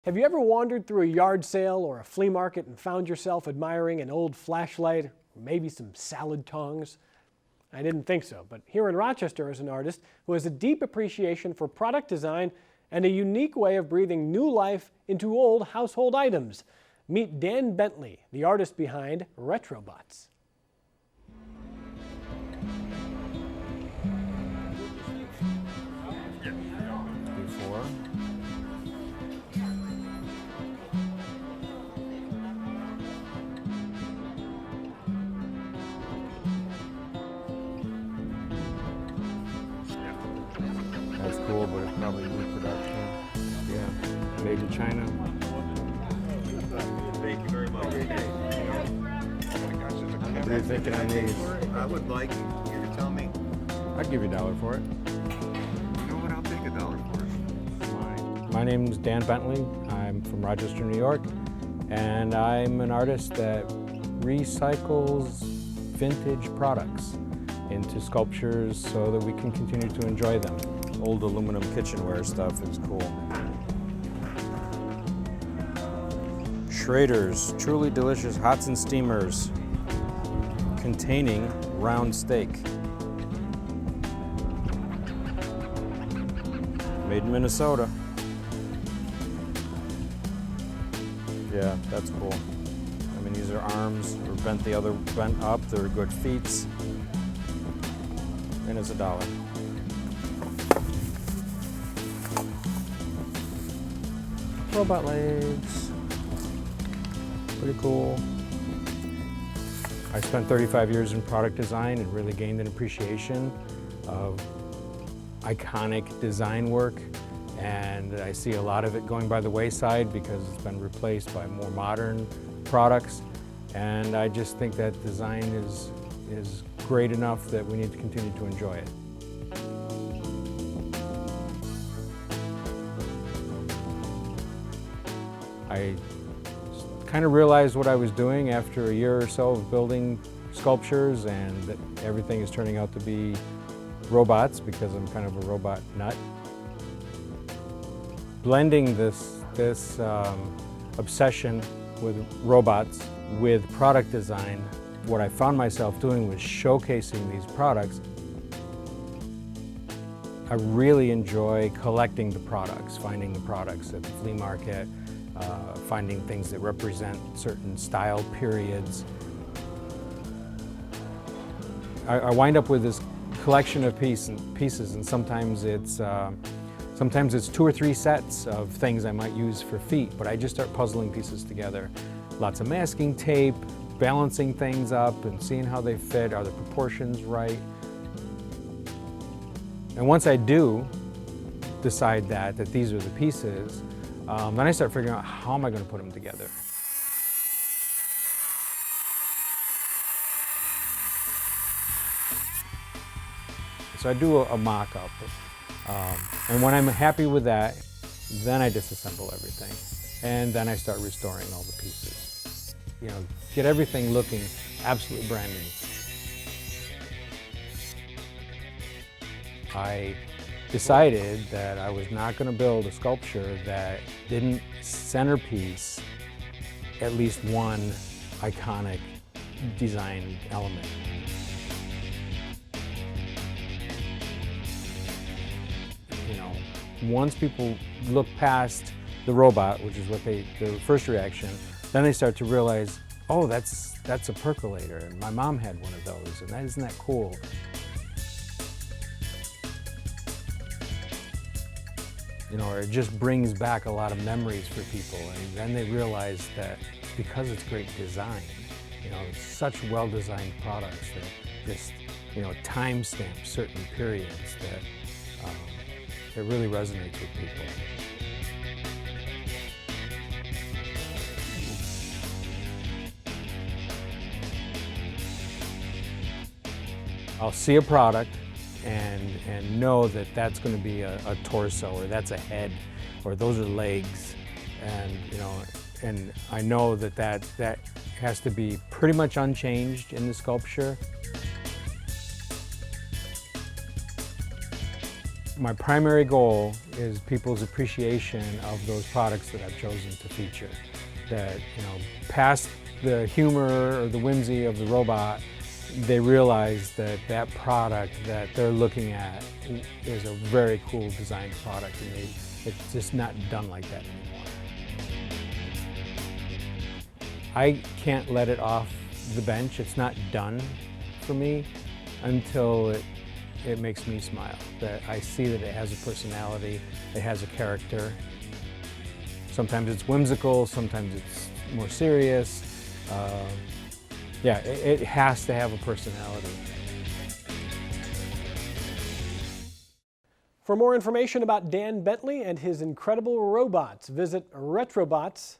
Have you ever wandered through a yard sale or a flea market and found yourself admiring an old flashlight or maybe some salad tongs? I didn't think so, but here in Rochester is an artist who has a deep appreciation for product design and a unique way of breathing new life into old household items. Meet Dan Bentley, the artist behind Retrobots. Before. That's cool, but it's probably reproduction. Yeah, made in China. Thank you very much. What are you thinking on these? I would like you to tell me. I'd give you $1 for it. You know what? I'll take $1 for it. My name's Dan Bentley. I'm from Rochester, New York, and I'm an artist that recycles vintage products into sculptures so that we can continue to enjoy them. Old aluminum kitchenware stuff is cool. Schrader's Truly Delicious Hots and Steamers containing round steak. Made in Minnesota. Yeah, that's cool. I mean, these are arms, or bent up, they're good feet. And it's $1. Robot legs. Pretty cool. I spent 35 years in product design and really gained an appreciation of iconic design work, and I see a lot of it going by the wayside because it's been replaced by more modern products, and I just think that design is great enough that we need to continue to enjoy it. I kind of realized what I was doing after a year or so of building sculptures, and that everything is turning out to be robots because I'm kind of a robot nut. Blending this obsession with robots with product design, what I found myself doing was showcasing these products. I really enjoy collecting the products, finding the products at the flea market, finding things that represent certain style periods. I wind up with this collection of pieces, and sometimes it's 2 or 3 sets of things I might use for feet, but I just start puzzling pieces together. Lots of masking tape, balancing things up and seeing how they fit, are the proportions right? And once I do decide that these are the pieces, then I start figuring out how am I going to put them together. So I do a mock-up, and when I'm happy with that, then I disassemble everything, and then I start restoring all the pieces. You know, get everything looking absolutely brand new. I decided that I was not going to build a sculpture that didn't centerpiece at least one iconic design element. You know, once people look past the robot, which is what their first reaction, then they start to realize, oh, that's a percolator, and my mom had one of those, and isn't that cool? You know, or it just brings back a lot of memories for people, and then they realize that because it's great design, you know, it's such well-designed products that just, you know, timestamp certain periods that it really resonates with people. I'll see a product and know that that's going to be a torso, or that's a head, or those are legs, and you know, and I know that has to be pretty much unchanged in the sculpture. My primary goal is people's appreciation of those products that I've chosen to feature. That, you know, past the humor or the whimsy of the robot, they realize that that product that they're looking at is a very cool designed product, and it's just not done like that anymore. I can't let it off the bench. It's not done for me until it makes me smile. That I see that it has a personality, it has a character. Sometimes it's whimsical, sometimes it's more serious. Yeah, it has to have a personality. For more information about Dan Bentley and his incredible robots, visit retrobots.us.